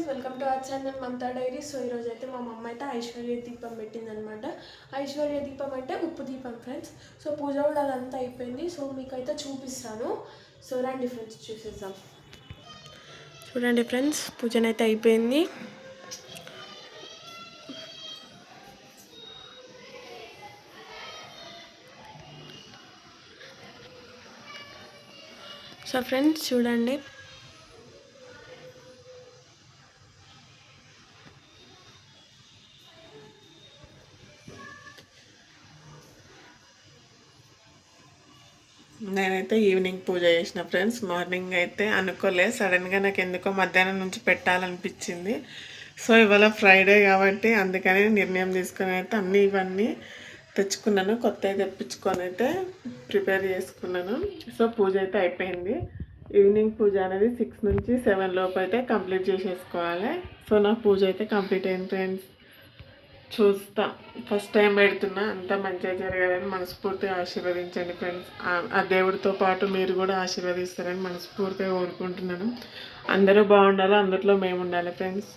Welcome to our channel Mamata diary. So ఈరోజు అయితే మా మమ్మ అయితే ఐశ్వర్య దీపం పెట్టిందనమాట. ఐశ్వర్య దీపం అంటే ఉప్పు దీపం ఫ్రెండ్స్. సో పూజ కూడా అదంతా అయిపోయింది. సో మీకైతే చూపిస్తాను. సో రండి ఫ్రెండ్స్ చూసేద్దాం. చూడండి ఫ్రెండ్స్, పూజనైతే అయిపోయింది. సో ఫ్రెండ్స్ చూడండి, నేనైతే ఈవినింగ్ పూజ చేసిన ఫ్రెండ్స్. మార్నింగ్ అయితే అనుకోలే, సడన్గా నాకు ఎందుకో మధ్యాహ్నం నుంచి పెట్టాలనిపించింది. సో ఇవాళ ఫ్రైడే కాబట్టి అందుకని నిర్ణయం తీసుకొని అయితే అన్నీ ఇవన్నీ తెచ్చుకున్నాను. కొత్తవి తెప్పించుకొని అయితే ప్రిపేర్ చేసుకున్నాను. సో పూజ అయితే అయిపోయింది. ఈవినింగ్ పూజ అనేది 6 నుంచి 7 లోపు అయితే కంప్లీట్ చేసేసుకోవాలి. సో నా పూజ అయితే కంప్లీట్ అయింది ఫ్రెండ్స్. చూస్తా, ఫస్ట్ టైం పెడుతున్నా, అంతా మంచిగా జరగాలని మనస్ఫూర్తిగా ఆశీర్వదించండి ఫ్రెండ్స్. ఆ దేవుడితో పాటు మీరు కూడా ఆశీర్వదిస్తారని మనస్ఫూర్తిగా కోరుకుంటున్నాను. అందరూ బాగుండాలి, అందులో మేము ఉండాలి ఫ్రెండ్స్.